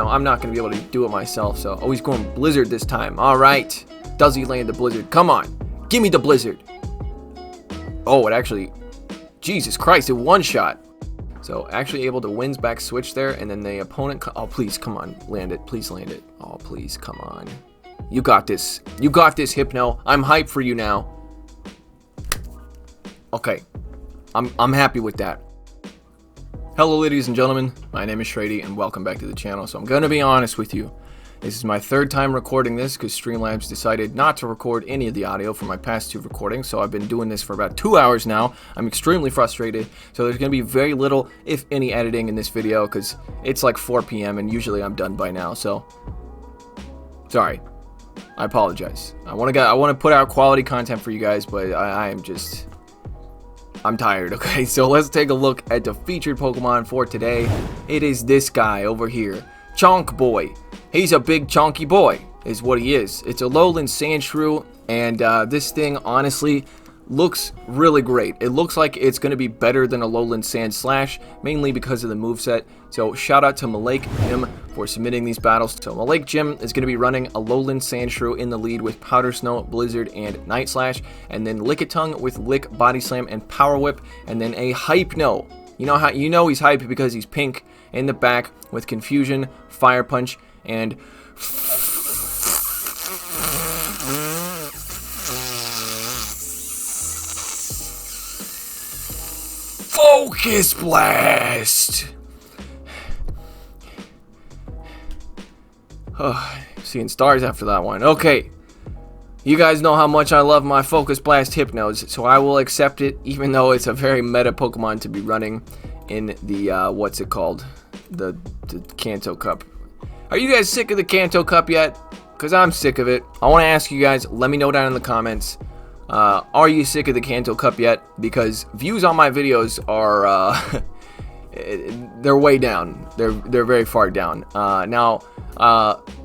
know, I'm not going to be able to do it myself. So, oh, he's going Blizzard this time. All right. Does he land the Blizzard? Come on. Give me the Blizzard. Oh, it actually, Jesus Christ, it one-shot. So, actually able to wins back switch there, and then the opponent, oh, please, come on, land it. Please land it. Oh, please, come on. You got this. You got this, Hypno. I'm hyped for you now. Okay. I'm happy with that. Hello, ladies and gentlemen. My name is Shrady, and welcome back to the channel. So I'm going to be honest with you. This is my third time recording this because Streamlabs decided not to record any of the audio from my past 2 recordings. So I've been doing this for about 2 hours now. I'm extremely frustrated. So there's going to be very little, if any, editing in this video because it's like 4 p.m. and usually I'm done by now. So, sorry. I apologize. I want to put out quality content for you guys, but I'm tired, okay? So let's take a look at the featured Pokemon for today. It is this guy over here. Chonk Boy. He's a big chonky boy, is what he is. It's Alolan Sandshrew, and this thing, honestly, looks really great. It looks like it's going to be better than Alolan Sandslash, mainly because of the moveset. So shout out to MelekGym for submitting these battles. So MelekGym is going to be running Alolan Sandshrew in the lead with Powder Snow, Blizzard, and Night Slash, and then Lickitung with Lick, Body Slam, and Power Whip, and then a Hypno. You know he's hyped because he's pink in the back with Confusion, Fire Punch, and Focus Blast! Oh, seeing stars after that one. Okay. You guys know how much I love my Focus Blast Hypnos, so I will accept it, even though it's a very meta Pokemon to be running in the, what's it called? The Kanto Cup. Are you guys sick of the Kanto Cup yet? Because I'm sick of it. I want to ask you guys, let me know down in the comments. Are you sick of the Kanto Cup yet? Because views on my videos are, they're way down. They're very far down. Now,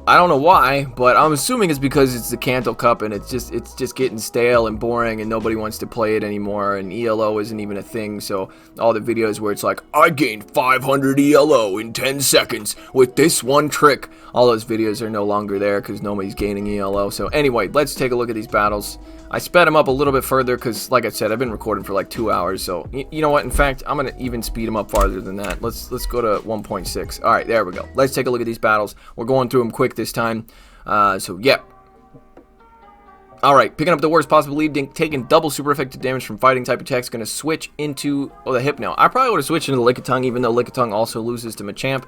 I don't know why, but I'm assuming it's because it's the Kanto Cup and it's just getting stale and boring and nobody wants to play it anymore, and ELO isn't even a thing. So all the videos where it's like, I gained 500 ELO in 10 seconds with this one trick, all those videos are no longer there because nobody's gaining ELO. So anyway, let's take a look at these battles. I sped them up a little bit further because, like I said, I've been recording for like 2 hours. So you know what? In fact, I'm gonna even speed them up farther than that. Let's go to 1.6. All right, there we go. Let's take a look at these battles. We're going through them quick this time. So yeah. All right, picking up the worst possible lead, taking double super effective damage from fighting type attacks. Going to switch into the Hypno. I probably would have switched into the Lickitung, even though Lickitung also loses to Machamp,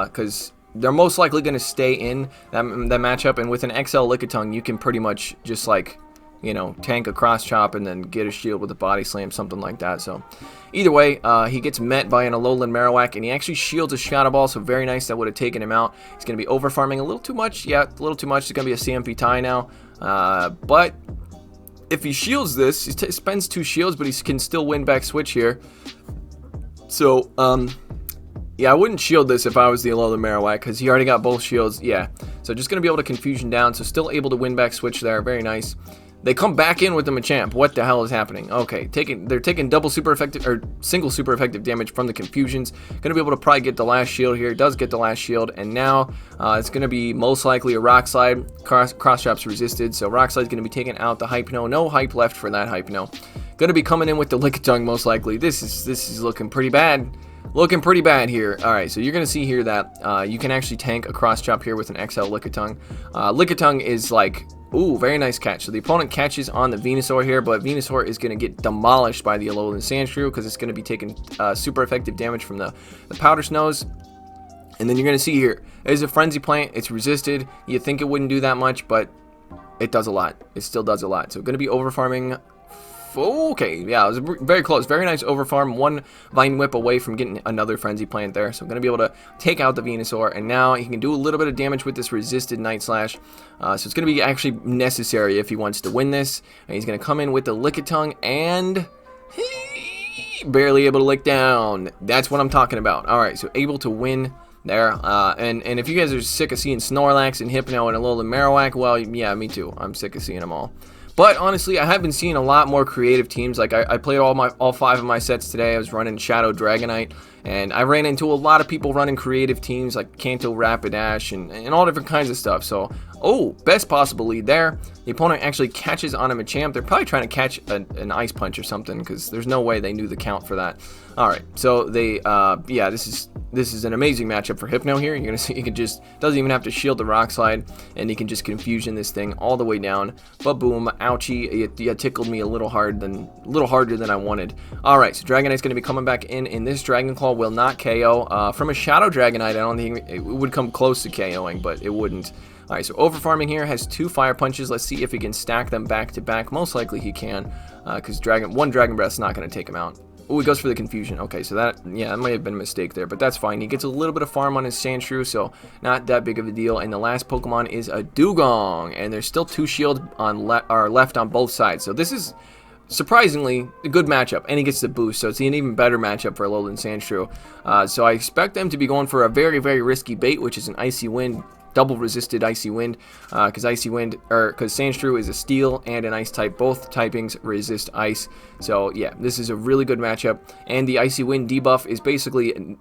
because they're most likely going to stay in that matchup. And with an XL Lickitung, you can pretty much just like, you know, tank a cross chop and then get a shield with a body slam, something like that. So either way, he gets met by an Alolan Marowak, and he actually shields a Shadow Ball, so very nice. That would have taken him out. He's going to be over farming a little too much. Yeah, a little too much. It's going to be a CMP tie now. But if he shields this, he spends 2 shields, but he can still win back switch here. So, yeah, I wouldn't shield this if I was the Alolan Marowak, because he already got both shields. Yeah, so just going to be able to Confusion down, so still able to win back switch there. Very nice. They come back in with the Machamp. What the hell is happening? Okay, they're taking double super effective, or single super effective damage from the Confusions. Gonna be able to probably get the last shield here. Does get the last shield, and now it's gonna be most likely a Rock Slide. Cross chops resisted, so Rock Slide's gonna be taking out the Hypno. No hype left for that Hypno. Gonna be coming in with the Lickitung most likely. This is looking pretty bad. Looking pretty bad here. Alright, so you're going to see here that you can actually tank a cross chop here with an XL Lickitung. Lickitung is like, ooh, very nice catch. So the opponent catches on the Venusaur here, but Venusaur is going to get demolished by the Alolan Sandshrew because it's going to be taking super effective damage from the Powder Snows. And then you're going to see here, there's a Frenzy Plant. It's resisted. You think it wouldn't do that much, but it does a lot. It still does a lot. So going to be over farming. Okay, yeah, it was very close. Very nice overfarm. 1 Vine Whip away from getting another Frenzy Plant there. So I'm going to be able to take out the Venusaur. And now he can do a little bit of damage with this resisted Night Slash. So it's going to be actually necessary if he wants to win this. And he's going to come in with the Lickitung and barely able to lick down. That's what I'm talking about. Alright, so able to win there. And if you guys are sick of seeing Snorlax and Hypno and Alolan Marowak, well, yeah, me too. I'm sick of seeing them all. But honestly, I have been seeing a lot more creative teams. Like I played all 5 of my sets today. I was running Shadow Dragonite, And I ran into a lot of people running creative teams like Kanto, Rapidash, and all different kinds of stuff. So, oh, best possible lead there. The opponent actually catches on a Machamp. They're probably trying to catch an Ice Punch or something, because there's no way they knew the count for that. Alright, so they, yeah, this is an amazing matchup for Hypno here. You're going to see he can just, doesn't even have to shield the Rock Slide, and he can just Confusion this thing all the way down. But boom, ouchie, you tickled me a little harder than I wanted. Alright, so Dragonite's going to be coming back in this Dragon Claw will not KO. From a Shadow Dragonite, I don't think it would come close to KOing, but it wouldn't. Alright, so Overfarming here has 2 Fire Punches. Let's see if he can stack them back to back. Most likely he can, because one Dragon Breath's not going to take him out. Oh, he goes for the Confusion. Okay, so that might have been a mistake there, but that's fine. He gets a little bit of farm on his Sandshrew, so not that big of a deal. And the last Pokemon is a Dugong, and there's still 2 shield left on both sides. So this is surprisingly a good matchup, and he gets the boost, so it's an even better matchup for Alolan Sandshrew. So I expect them to be going for a very, very risky bait, which is an Icy Wind. Double resisted Icy Wind, because Sandshrew is a Steel and an Ice type. Both typings resist Ice. So yeah, this is a really good matchup. And the Icy Wind debuff is basically,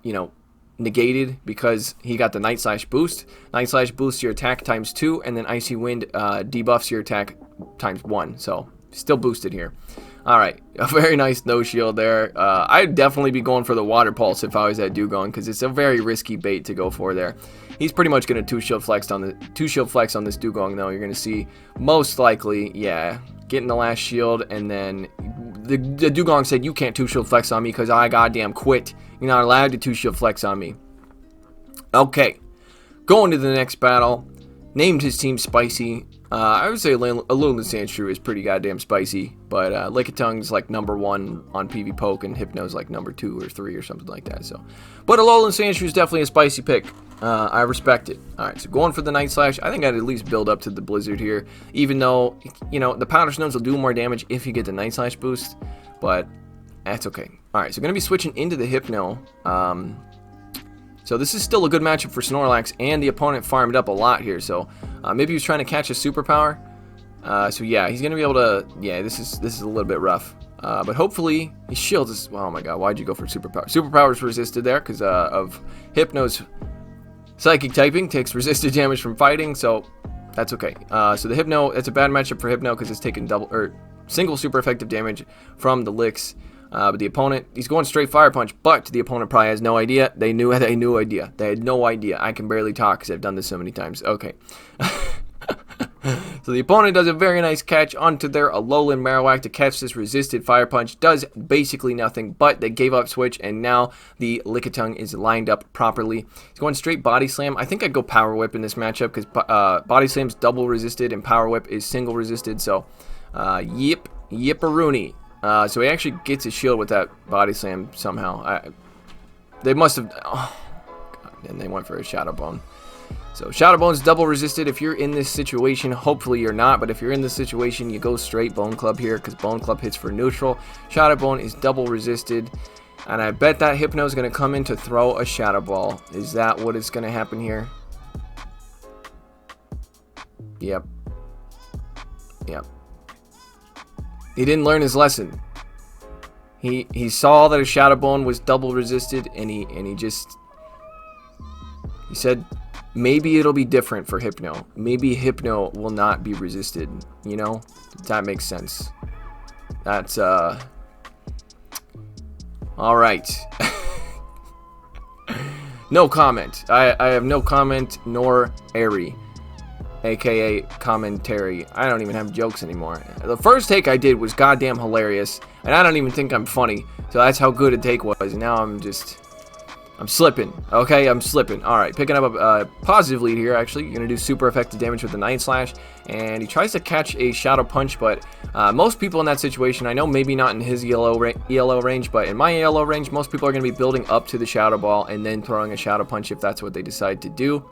negated because he got the Night Slash boost. Night Slash boosts your attack times 2, and then Icy Wind debuffs your attack times 1. So still boosted here. Alright, a very nice no shield there. I'd definitely be going for the Water Pulse if I was at Dugong, because it's a very risky bait to go for there. He's pretty much going to 2-shield flex on this Dugong, though. You're going to see most likely, yeah, getting the last shield, and then the Dugong said, you can't 2-shield flex on me because I goddamn quit. You're not allowed to 2-shield flex on me. Okay, going to the next battle. Named his team Spicy. I would say Alolan Sandshrew is pretty goddamn spicy, but Lickitung's like #1 on PV Poke, and Hypno's like #2 or 3 or something like that. So, but Alolan Sandshrew is definitely a spicy pick. I respect it. Alright, so going for the Night Slash. I think I'd at least build up to the Blizzard here, even though, the Powder Stones will do more damage if you get the Night Slash boost, but that's okay. Alright, so going to be switching into the Hypno. So this is still a good matchup for Snorlax, and the opponent farmed up a lot here, so maybe he was trying to catch a superpower. So yeah, he's going to be able to, yeah, this is a little bit rough. But hopefully, his shield is, oh my god, why'd you go for superpower? Superpower's resisted there because of Hypno's Psychic typing, takes resisted damage from fighting, so that's okay. So the Hypno, it's a bad matchup for Hypno because it's taking single super effective damage from the Licks. But the opponent, he's going straight Fire Punch, but the opponent probably has no idea. They had no idea. I can barely talk because I've done this so many times. Okay. So the opponent does a very nice catch onto their Alolan Marowak to catch this resisted Fire Punch. Does basically nothing, but they gave up Switch, and now the Lickitung is lined up properly. He's going straight Body Slam. I think I'd go Power Whip in this matchup because Body Slam's double resisted and Power Whip is single resisted. So, yipperoonie. So he actually gets his shield with that Body Slam somehow. They must have... Oh, God, and they went for a Shadow Bone. So Shadow Bone's double resisted. If you're in this situation, hopefully you're not, but if you're in this situation, you go straight Bone Club here because Bone Club hits for neutral. Shadow Bone is double resisted, and I bet that Hypno is going to come in to throw a Shadow Ball. Is that what is going to happen here? Yep. He didn't learn his lesson. He saw that a Shadow Bone was double resisted, and he said maybe it'll be different for Hypno. Maybe Hypno will not be resisted. That makes sense. That's all right. No comment. I have no comment nor airy. AKA commentary. I don't even have jokes anymore. The first take I did was goddamn hilarious, and I don't even think I'm funny. So that's how good a take was. Now I'm slipping. Okay, I'm slipping. Alright, picking up a positive lead here, actually. You're going to do super effective damage with the Night Slash, and he tries to catch a Shadow Punch, but most people in that situation, I know maybe not in his ELO range, but in my ELO range, most people are going to be building up to the Shadow Ball and then throwing a Shadow Punch if that's what they decide to do.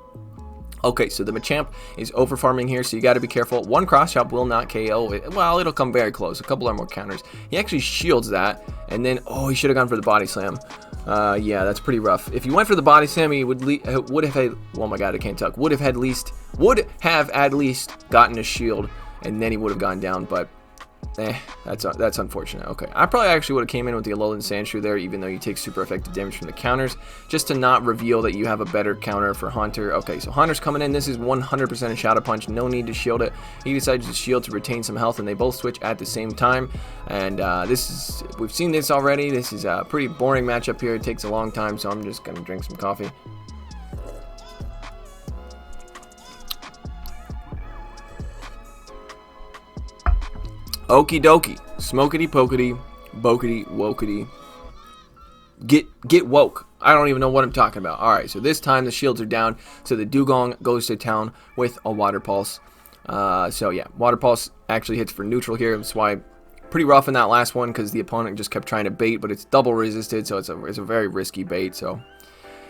Okay, so the Machamp is over farming here, so you got to be careful. One Cross Chop will not KO it. Well, it'll come very close. A couple are more counters. He actually shields that, and then, oh, he should have gone for the Body Slam. Yeah, that's pretty rough. If you went for the Body Slam, he would have had, oh my god, I can't talk. Would have at least gotten a shield, and then he would have gone down, but That's unfortunate. Okay, I probably actually would have came in with the Alolan Sandshrew there, even though you take super effective damage from the counters, just to not reveal that you have a better counter for Haunter. Okay, so Haunter's coming in. This is 100% a Shadow Punch. No need to shield it. He decides to shield to retain some health, and they both switch at the same time. And we've seen this already. This is a pretty boring matchup here. It takes a long time, so I'm just gonna drink some coffee. Okie dokie, smokety pokety, bokety wokety. Get woke. I don't even know what I'm talking about. Alright, so this time the shields are down, so the Dugong goes to town with a Water Pulse. So yeah, Water Pulse actually hits for neutral here. That's why pretty rough in that last one, because the opponent just kept trying to bait, but it's double resisted, so it's a very risky bait. So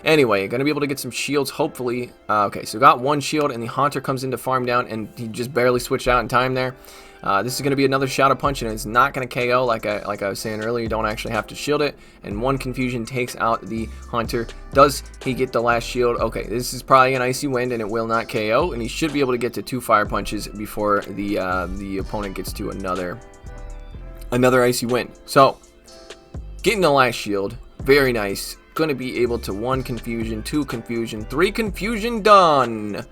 anyway, gonna be able to get some shields, hopefully. Okay, so got one shield, and the Haunter comes in to farm down, and he just barely switched out in time there. This is going to be another Shadow Punch, and it's not going to KO like I was saying earlier. You don't actually have to shield it, and one Confusion takes out the Haunter. Does he get the last shield? Okay, this is probably an Icy Wind, and it will not KO, and he should be able to get to 2 Fire Punches before the opponent gets to another Icy Wind. So, getting the last shield, very nice. Going to be able to 1 Confusion, 2 Confusion, 3 Confusion, done!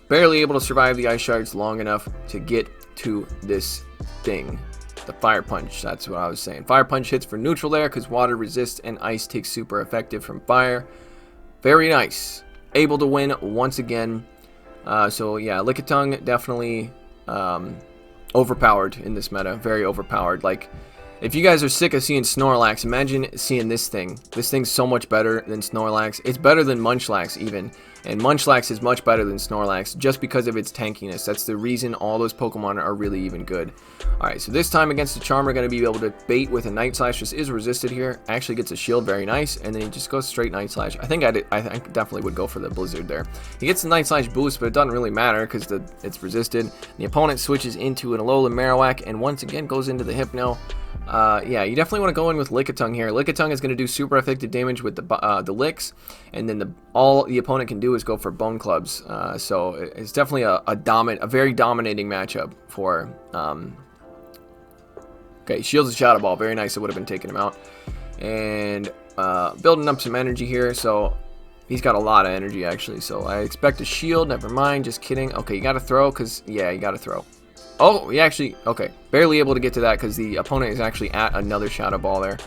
Barely able to survive the Ice Shards long enough to get to this thing, the Fire Punch. That's what I was saying. Fire Punch hits for neutral there because water resists and ice takes super effective from fire. Very nice. Able to win once again. So yeah, Lickitung definitely overpowered in this meta. Very overpowered. Like, if you guys are sick of seeing Snorlax, imagine seeing this thing. This thing's so much better than Snorlax. It's better than Munchlax even. And Munchlax is much better than Snorlax just because of its tankiness. That's the reason all those Pokemon are really even good. Alright, so this time against the Charmer, going to be able to bait with a Night Slash. Just is resisted here. Actually gets a shield, very nice. And then he just goes straight Night Slash. I think I definitely would go for the Blizzard there. He gets the Night Slash boost, but it doesn't really matter because it's resisted. The opponent switches into an Alolan Marowak and once again goes into the Hypno. Yeah, you definitely want to go in with Lickitung here. Lickitung is going to do super effective damage with the licks, and then all the opponent can do is go for Bone Clubs. So it's definitely a very dominating matchup for. Okay, shields a Shadow Ball, very nice. It would have been taking him out, and building up some energy here. So he's got a lot of energy actually. So I expect a shield. Never mind, just kidding. Okay, you got to throw because yeah, you got to throw. Oh, he actually, okay, barely able to get to that because the opponent is actually at another Shadow Ball there.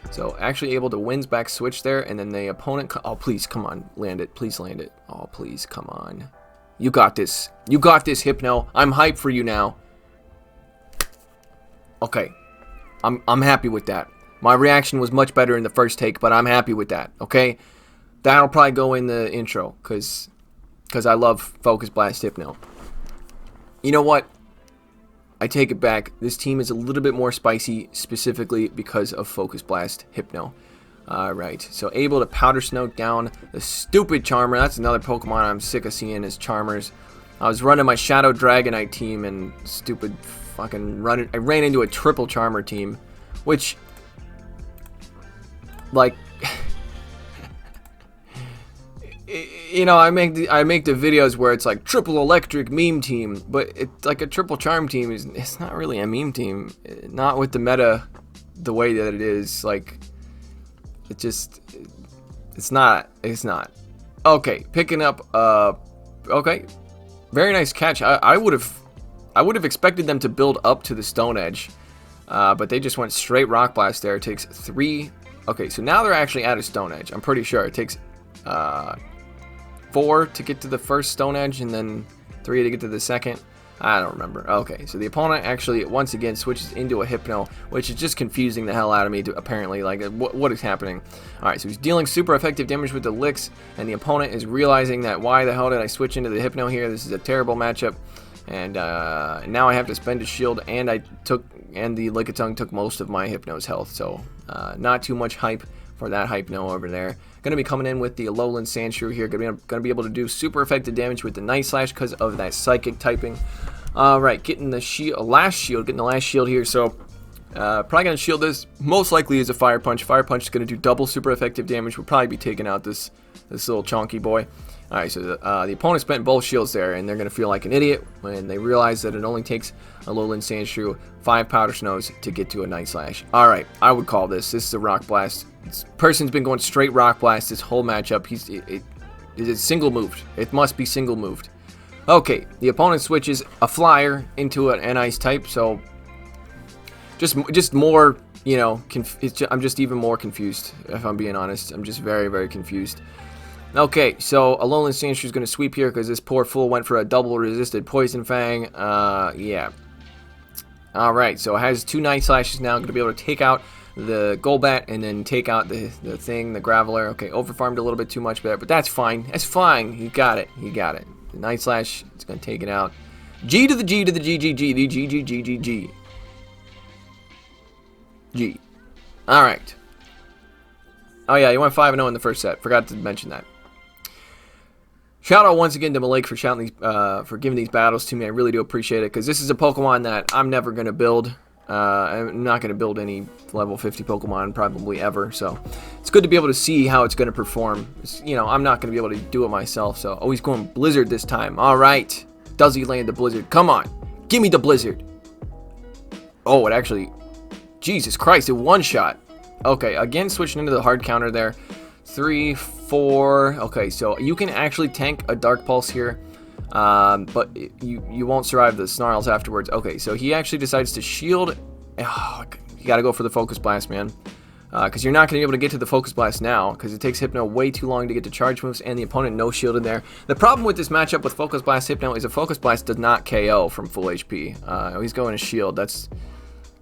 So actually able to wins back switch there, and then the opponent, oh please, come on, land it, please land it. Oh please, come on. You got this. You got this, Hypno. I'm hyped for you now. Okay, I'm happy with that. My reaction was much better in the first take, but I'm happy with that, okay? That'll probably go in the intro because I love Focus Blast Hypno. You know what? I take it back. This team is a little bit more spicy, specifically because of Focus Blast Hypno. Alright, so able to Powder Snow down the stupid Charmer. That's another Pokemon I'm sick of seeing as Charmers. I was running my Shadow Dragonite team and stupid fucking I ran into a triple Charmer team, which, like, you know, I make the videos where it's like triple electric meme team, but it's like a triple charm team it's not really a meme team, not with the meta the way that it is. Like, it's not. Okay, picking up okay, very nice catch. I would have expected them to build up to the Stone Edge, but they just went straight Rock Blast there. It takes 3. Okay, so now they're actually at a Stone Edge. I'm pretty sure it takes 4 to get to the first Stone Edge, and then 3 to get to the second. I don't remember. Okay, so the opponent actually once again switches into a Hypno, which is just confusing the hell out of me, apparently. Like, what is happening? Alright, so he's dealing super effective damage with the licks, and the opponent is realizing that, why the hell did I switch into the Hypno here? This is a terrible matchup. And now I have to spend a shield, and the Lickitung took most of my Hypno's health, so not too much hype for that Hypno over there. Going to be coming in with the Alolan Sandshrew here. Going to be able to do super effective damage with the Night Slash because of that Psychic typing. Alright, getting the last shield here. So Probably going to shield this. Most likely is a Fire Punch. Fire Punch is going to do double super effective damage. We'll probably be taking out this little chonky boy. Alright, so the opponent spent both shields there, and they're going to feel like an idiot when they realize that it only takes a Alolan Sandshrew, 5 Powder Snows to get to a Night Slash. Alright, I would call this. This is a Rock Blast. This person's been going straight Rock Blast this whole matchup. It's single moved. It must be single moved. Okay, the opponent switches a Flyer into an Ice type, so just more, you know, I'm just even more confused, if I'm being honest. I'm just very, very confused. Okay, so Alolan Sandshrew is going to sweep here because this poor fool went for a double resisted Poison Fang. Yeah. Alright, so it has 2 Night Slashes now. Going to be able to take out the Golbat and then take out the Graveler. Okay, overfarmed a little bit too much there, but that's fine. That's fine. He got it. He got it. The Night Slash, it's going to take it out. G to the G to the G, G, G, G, G, G, G, G, G. G. Alright. Oh yeah, you went 5-0 in the first set. Forgot to mention that. Shout out once again to Melek for for giving these battles to me. I really do appreciate it, because this is a Pokemon that I'm never going to build. I'm not going to build any level 50 Pokemon probably ever, so it's good to be able to see how it's going to perform. You know, I'm not going to be able to do it myself, so he's going Blizzard this time. Alright. Does he land the Blizzard? Come on. Give me the Blizzard. Oh, it actually... Jesus Christ, it one-shot. Okay, again, switching into the hard counter there. 3, 4. Okay, so you can actually tank a Dark Pulse here, but you won't survive the Snarls afterwards. Okay, so he actually decides to shield. Oh, you got to go for the Focus Blast, man, because you're not going to be able to get to the Focus Blast now, because it takes Hypno way too long to get to charge moves, and the opponent no shielded there. The problem with this matchup with Focus Blast Hypno is a Focus Blast does not KO from full HP. He's going to shield.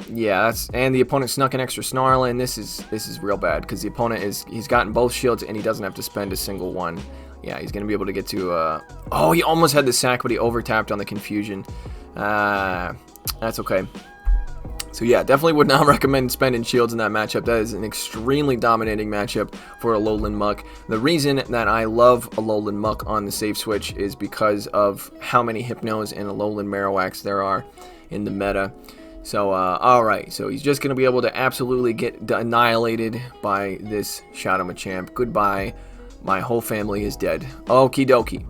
Yeah, and the opponent snuck an extra Snarl in. This is real bad, because the opponent he's gotten both shields and he doesn't have to spend a single one. Yeah, he's gonna be able to get to oh, he almost had the sack, but he overtapped on the confusion. That's okay. So yeah, definitely would not recommend spending shields in that matchup. That is an extremely dominating matchup for Alolan Muck. The reason that I love Alolan Muck on the safe switch is because of how many Hypnos and Alolan Marowaks there are in the meta. So, alright, so he's just going to be able to absolutely get annihilated by this Shadow Machamp. Goodbye, my whole family is dead. Okie dokie.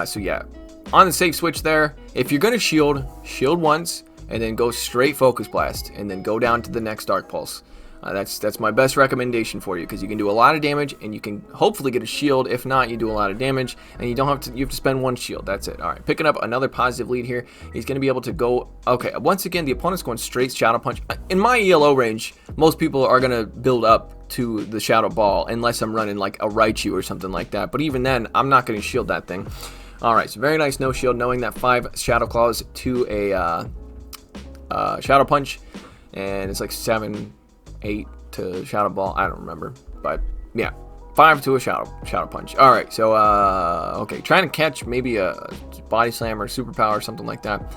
So yeah, on the safe switch there, if you're going to shield once, and then go straight Focus Blast, and then go down to the next Dark Pulse. That's my best recommendation for you, because you can do a lot of damage, and you can hopefully get a shield. If not, you do a lot of damage, and you have to spend 1 shield. That's it. All right, picking up another positive lead here. He's going to be able to go. Okay, once again, the opponent's going straight Shadow Punch. In my ELO range, most people are going to build up to the Shadow Ball, unless I'm running like a Raichu or something like that. But even then, I'm not going to shield that thing. All right, so very nice no shield, knowing that 5 Shadow Claws to a Shadow Punch, and it's like 7, 8 to Shadow Ball. I don't remember, but yeah, 5 to a Shadow Punch. All right, so okay, trying to catch maybe a Body Slam or Superpower or something like that.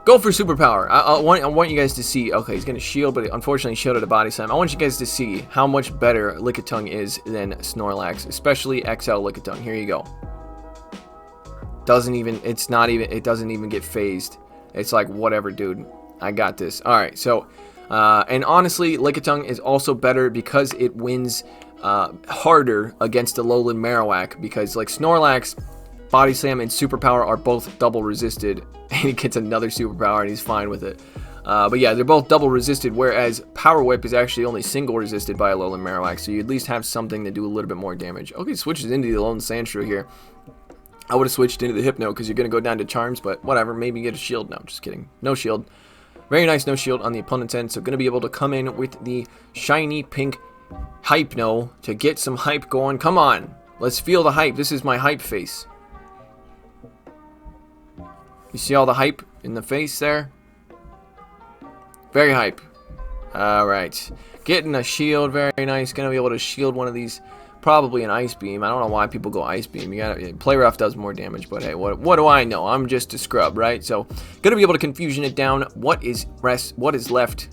Go for Superpower. I want you guys to see. Okay, he's gonna shield, but unfortunately shielded a Body Slam. I want you guys to see how much better Lickitung is than Snorlax, especially XL Lickitung. Here you go. It doesn't even get phased. It's like, whatever, dude. I got this. All right, so. And honestly, Lickitung is also better because it wins harder against the Alolan Marowak, because like Snorlax, Body Slam, and Superpower are both double resisted, and he gets another Superpower and he's fine with it. But yeah, they're both double resisted, whereas Power Whip is actually only single resisted by Alolan Marowak, so you at least have something to do a little bit more damage. Okay, switches into the Alolan Sandshrew here. I would have switched into the Hypno because you're going to go down to Charms, but whatever, maybe get a shield. No, just kidding. No shield. Very nice no shield on the opponent's end, so going to be able to come in with the shiny pink Hypno to get some hype going. Come on, let's feel the hype. This is my hype face. You see all the hype in the face there? Very hype. Alright, getting a shield, very nice. Going to be able to shield one of these. Probably an Ice Beam. I don't know why people go Ice Beam. You gotta Play Rough does more damage, but hey, what do I know? I'm just a scrub, right? So, gonna be able to confusion it down. What is left?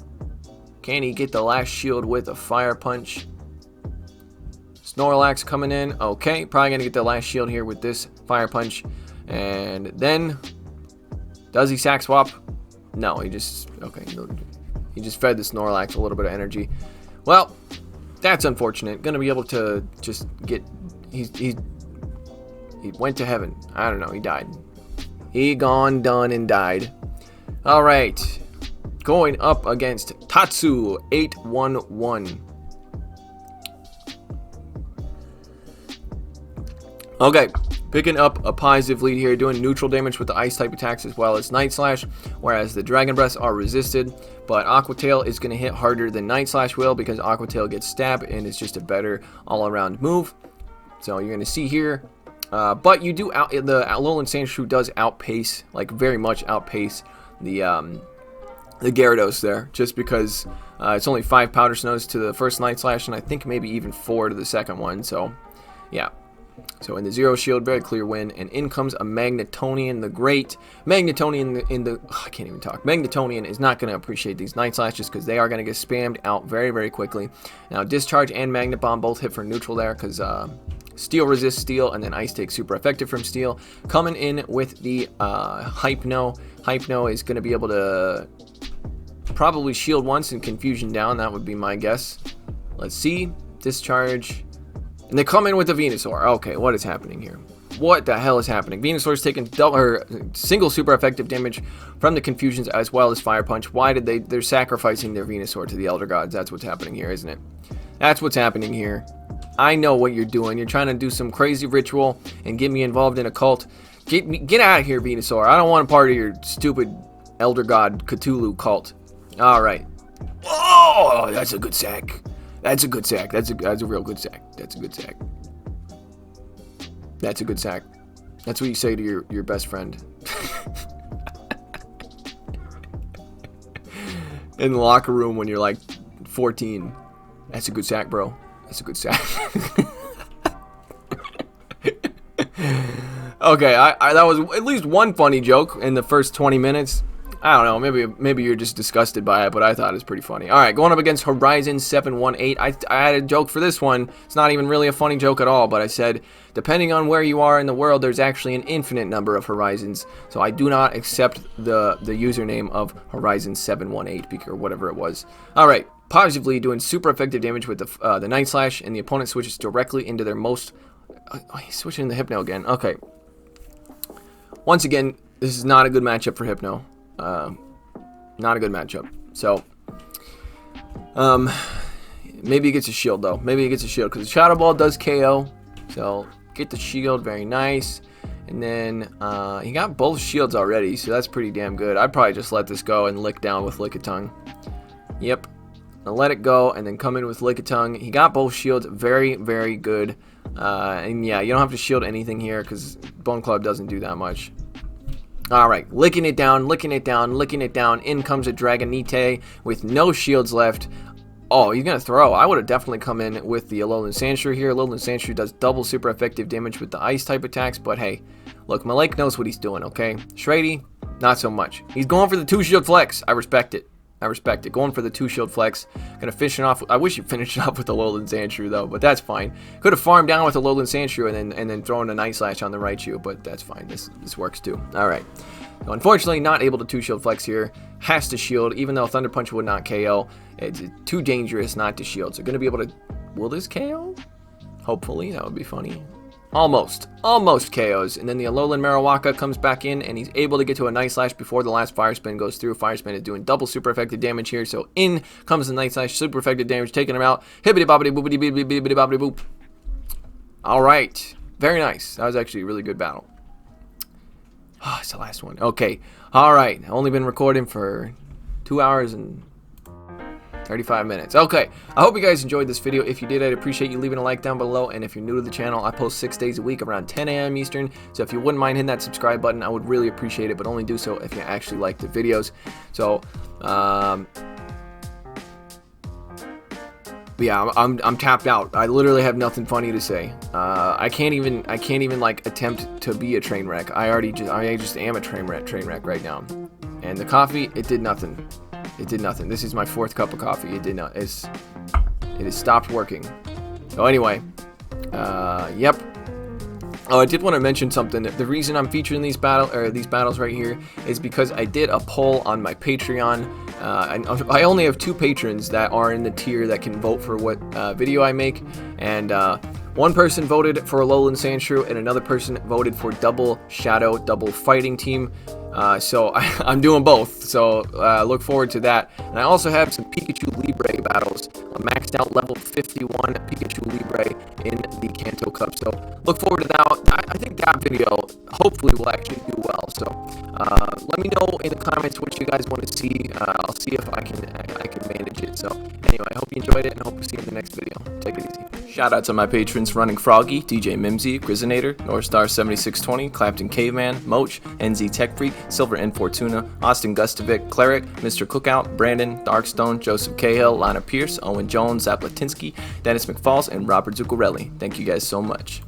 Can he get the last shield with a Fire Punch? Snorlax coming in. Okay, probably gonna get the last shield here with this Fire Punch. And then, does he sack swap? No, he just, okay. He just fed the Snorlax a little bit of energy. Well, that's unfortunate. Gonna be able to just get... He went to heaven. I don't know. He died. He gone, done, and died. Alright. Going up against Tatsu 811. Okay. Picking up a positive lead here, doing neutral damage with the ice type attacks as well as Night Slash, whereas the Dragon Breaths are resisted, but Aqua Tail is going to hit harder than Night Slash will because Aqua Tail gets stabbed and it's just a better all-around move. So you're going to see here, but you do the Alolan Sandshrew does outpace, like very much outpace the Gyarados there, just because it's only 5 Powder Snows to the first Night Slash and I think maybe even 4 to the second one. So yeah. So in the Zero Shield, very clear win, and in comes a Magnetonian the Great. Magnetonian I can't even talk. Magnetonian is not going to appreciate these Night Slashes because they are going to get spammed out very, very quickly. Now Discharge and Magnet Bomb both hit for neutral there because Steel resists Steel, and then Ice takes super effective from Steel. Coming in with the Hypno. Hypno is going to be able to probably shield once and Confusion down. That would be my guess. Let's see. Discharge. And they come in with the Venusaur. Okay, what is happening here? What the hell is happening? Venusaur's taking single super effective damage from the Confusions as well as Fire Punch. Why did they're sacrificing their Venusaur to the Elder Gods? That's what's happening here, isn't it? That's what's happening here. I know what you're doing. You're trying to do some crazy ritual and get me involved in a cult. Get out of here, Venusaur. I don't want a part of your stupid Elder God Cthulhu cult. All right. Oh, that's a good sack. That's a good sack. That's a real good sack. That's a good sack. That's a good sack. That's what you say to your best friend. In the locker room when you're like 14. That's a good sack, bro. That's a good sack. Okay, that was at least one funny joke in the first 20 minutes. I don't know, maybe you're just disgusted by it, but I thought it was pretty funny. Alright, going up against Horizon 718. I had a joke for this one. It's not even really a funny joke at all, but I said, depending on where you are in the world, there's actually an infinite number of Horizons. So I do not accept the username of Horizon 718, or whatever it was. Alright, positively doing super effective damage with the Night Slash, and the opponent switches directly into their most... Oh, he's switching into Hypno again. Okay. Once again, this is not a good matchup for Hypno. Not a good matchup. So, maybe he gets a shield though. Maybe he gets a shield because the Shadow Ball does KO. So get the shield, very nice. And then he got both shields already, so that's pretty damn good. I'd probably just let this go and lick down with Lickitung. Yep. I'll let it go and then come in with Lickitung. He got both shields, very, very good. And yeah, you don't have to shield anything here because Bone Club doesn't do that much. Alright, licking it down, licking it down, licking it down. In comes a Dragonite with no shields left. Oh, he's going to throw. I would have definitely come in with the Alolan Sandshrew here. Alolan Sandshrew does double super effective damage with the ice type attacks. But hey, look, Melek knows what he's doing, okay? Shraydee, not so much. He's going for the 2-shield flex. I respect it. I respect it. Going for the 2-shield flex. Gonna finish it off. I wish you finished it off with the Alolan Sandshrew though, but that's fine. Could have farmed down with the Alolan Sandshrew and then thrown a Night Slash on the Raichu, but that's fine. This works too. All right. So unfortunately, not able to 2-shield flex here. Has to shield, even though Thunder Punch would not KO. It's too dangerous not to shield. So gonna be able to. Will this KO? Hopefully, that would be funny. Almost KOs, and then the Alolan Marowaka comes back in, and he's able to get to a Night Slash before the last Fire Spin goes through. Fire Spin is doing double super effective damage here, so in comes the Night Slash, super effective damage, taking him out. Hibbity bobbity boopity bibbity bobbity boop. All right, very nice. That was actually a really good battle. Oh, it's the last one. Okay, all right. Only been recording for 2 hours and 35 minutes. Okay, I hope you guys enjoyed this video. If you did, I'd appreciate you leaving a like down below. And if you're new to the channel, I post 6 days a week around 10 a.m. Eastern. So if you wouldn't mind hitting that subscribe button, I would really appreciate it. But only do so if you actually like the videos. So, yeah, I'm tapped out. I literally have nothing funny to say. I can't even like attempt to be a train wreck. I just am a train wreck right now. And the coffee, it did nothing. It did nothing. This is my 4th cup of coffee. It did not. It has stopped working. So anyway, yep. Oh, I did want to mention something. The reason I'm featuring these battles right here is because I did a poll on my Patreon I only have 2 patrons that are in the tier that can vote for what video I make, and one person voted for Alolan Sandshrew, and another person voted for double shadow, double fighting team. So I'm doing both, so look forward to that. And I also have some Pikachu Libre battles, a maxed out level 51 Pikachu Libre in the Kanto Cup. So look forward to that. I think that video hopefully will actually do well. So let me know in the comments what you guys want to see. I'll see if I can manage it. So anyway, I hope you enjoyed it, and I hope to see you in the next video. Take it easy. Shout out to my patrons Running Froggy, DJ Mimsy, Grizzinator, Northstar7620, Clapton Caveman, Moach, NZ Tech Freak, Silver N Fortuna, Austin Gustovic, Cleric, Mr. Cookout, Brandon, Darkstone, Joseph Cahill, Lana Pierce, Owen Jones, Zaplatinsky, Dennis McFalls, and Robert Zuccarelli. Thank you guys so much.